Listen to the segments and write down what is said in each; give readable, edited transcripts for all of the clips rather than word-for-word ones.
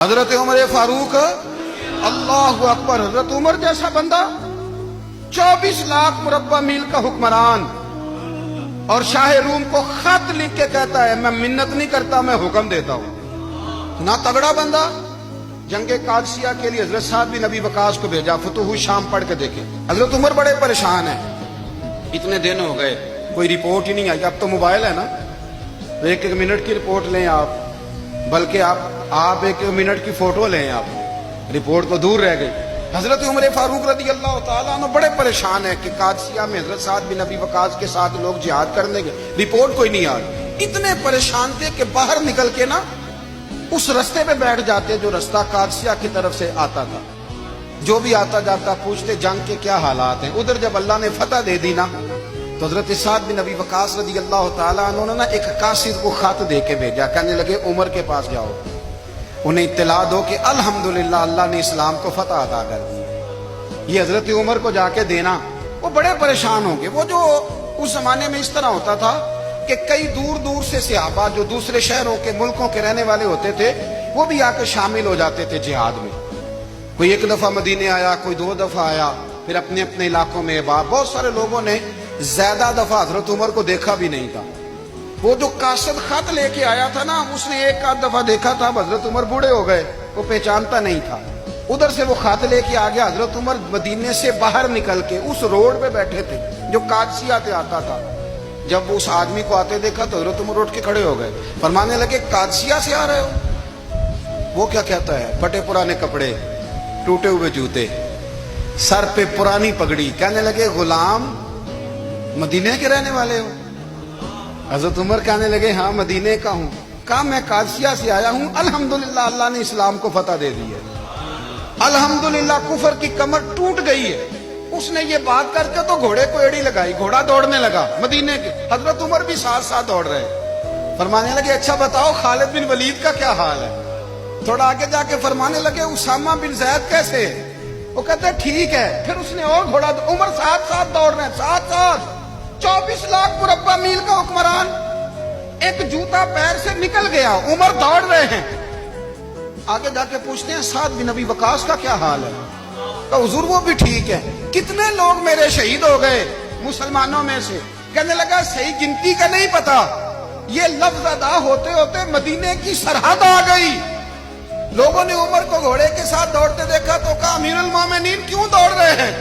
حضرت عمر فاروق اللہ اکبر، حضرت عمر جیسا بندہ 24 لاکھ مربع میل کا حکمران، اور شاہ روم کو خط لکھ کے کہتا ہے میں منت نہیں کرتا، میں حکم دیتا ہوں۔ نہ تگڑا بندہ جنگ قادسیہ کے لیے حضرت سعد بن ابی وقاص کو بھیجا، فتوح شام پڑھ کے دیکھیں۔ حضرت عمر بڑے پریشان ہیں، اتنے دن ہو گئے کوئی رپورٹ ہی نہیں آئی۔ اب تو موبائل ہے نا، ایک ایک منٹ کی رپورٹ لیں آپ، بلکہ آپ ایک منٹ کی فوٹو لیں، آپ رپورٹ تو دور رہ گئی۔ حضرت عمر فاروق رضی اللہ تعالیٰ عنہ بڑے پریشان ہیں کہ قادسیہ میں حضرت سعد بن ابی وقاص کے ساتھ لوگ جہاد کرنے گئے، رپورٹ کوئی نہیں آ رہی۔ اتنے پریشان تھے کہ باہر نکل کے نا اس رستے پہ بیٹھ جاتے جو رستہ قادسیہ کی طرف سے آتا تھا۔ جو بھی آتا جاتا پوچھتے جنگ کے کیا حالات ہیں۔ ادھر جب اللہ نے فتح دے دی نا تو حضرت سعد بن ابی وقاص رضی اللہ تعالیٰ عنہ نے ایک قاصد کو خط دے کے بھیجا، کہنے لگے عمر کے پاس جاؤ، انہیں اطلاع دو کہ الحمدللہ اللہ نے اسلام کو فتح عطا کر دی۔ یہ حضرت عمر کو جا کے دینا، وہ بڑے پریشان ہوں گے۔ وہ جو اس زمانے میں اس طرح ہوتا تھا کہ کئی دور دور سے صحابہ جو دوسرے شہروں کے ملکوں کے رہنے والے ہوتے تھے وہ بھی آ کے شامل ہو جاتے تھے جہاد میں۔ کوئی ایک دفعہ مدینے آیا، کوئی 2 دفعہ آیا، پھر اپنے اپنے علاقوں میں بہت سارے لوگوں نے زیادہ دفعہ حضرت عمر کو دیکھا بھی نہیں تھا۔ وہ جو قاصد خط لے کے آیا تھا نا، اس نے ایک آدھ دفعہ دیکھا تھا، حضرت عمر بوڑھے ہو گئے، وہ پہچانتا نہیں تھا۔ ادھر سے وہ خط لے کے آ گیا، حضرت عمر مدینے سے باہر نکل کے اس روڈ پہ بیٹھے تھے جو قادسیہ سے آتا تھا۔ جب اس آدمی کو آتے دیکھا تو حضرت عمر اٹھ کے کھڑے ہو گئے، فرمانے لگے قادسیہ سے آ رہے ہو؟ وہ کیا کہتا ہے؟ پھٹے پرانے کپڑے، ٹوٹے ہوئے جوتے، سر پہ پرانی پگڑی، کہنے لگے غلام مدینے کے رہنے والے ہو؟ حضرت عمر کہنے لگے ہاں مدینے کا ہوں۔ کہا میں قادسیہ سے آیا ہوں، الحمدللہ اللہ نے اسلام کو فتح دے دی ہے، الحمدللہ کفر کی کمر ٹوٹ گئی ہے۔ اس نے یہ بات کر کے تو گھوڑے کو ایڑی لگائی، گھوڑا دوڑنے لگا مدینے کے، حضرت عمر بھی ساتھ ساتھ دوڑ رہے۔ فرمانے لگے اچھا بتاؤ خالد بن ولید کا کیا حال ہے؟ تھوڑا آگے جا کے فرمانے لگے اسامہ بن زید کیسے؟ وہ کہتے ٹھیک ہے۔ پھر اس نے اور گھوڑا، عمر ساتھ ساتھ دوڑ رہے ہیں، ساتھ ساتھ 24 لاکھ مربع میل کا حکمران، ایک جوتا پیر سے نکل گیا، عمر دوڑ رہے ہیں۔ آگے جا کے پوچھتے ہیں سعد بن ابی وقاص کا کیا حال ہے؟ کہ حضور وہ بھی ٹھیک ہے۔ کتنے لوگ میرے شہید ہو گئے مسلمانوں میں سے؟ کہنے لگا صحیح گنتی کا نہیں پتا، یہ لفظ ادا ہوتے ہوتے مدینے کی سرحد آ گئی۔ لوگوں نے عمر کو گھوڑے کے ساتھ دوڑتے دیکھا تو کہا امیر المومنین کیوں دوڑ رہے ہیں؟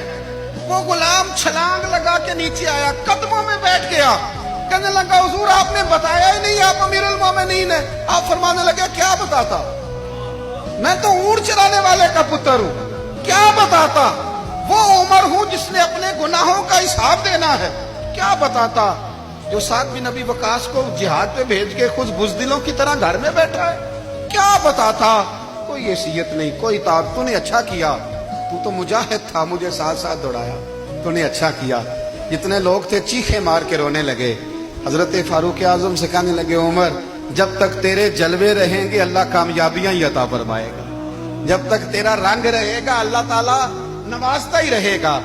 وہ غلام چھلانگ لگا کے نیچے آیا، قدموں میں بیٹھ گیا، کہنے لگا حضور آپ نے بتایا ہی نہیں آپ امیر المومنین ہیں۔ آپ فرمانے لگے کیا بتاتا؟ میں تو اونٹ چرانے والے کا پتر ہوں، کیا بتاتا؟ وہ عمر ہوں جس نے اپنے گناہوں کا حساب دینا ہے، کیا بتاتا؟ جو سعد بن ابی وقاص کو جہاد پہ بھیج کے خود بزدلوں کی طرح گھر میں بیٹھا ہے، کیا بتاتا؟ کوئی حیثیت نہیں، کوئی طاقت۔ تو نے اچھا کیا، تو مجاہد تھا، مجھے ساتھ ساتھ دوڑایا، تو نے اچھا کیا۔ جتنے لوگ تھے چیخے مار کے رونے لگے۔ حضرت فاروق اعظم سے کہنے لگے عمر جب تک تیرے جلوے رہیں گے اللہ کامیابیاں ہی عطا فرمائے گا، جب تک تیرا رنگ رہے گا اللہ تعالیٰ نوازتا ہی رہے گا۔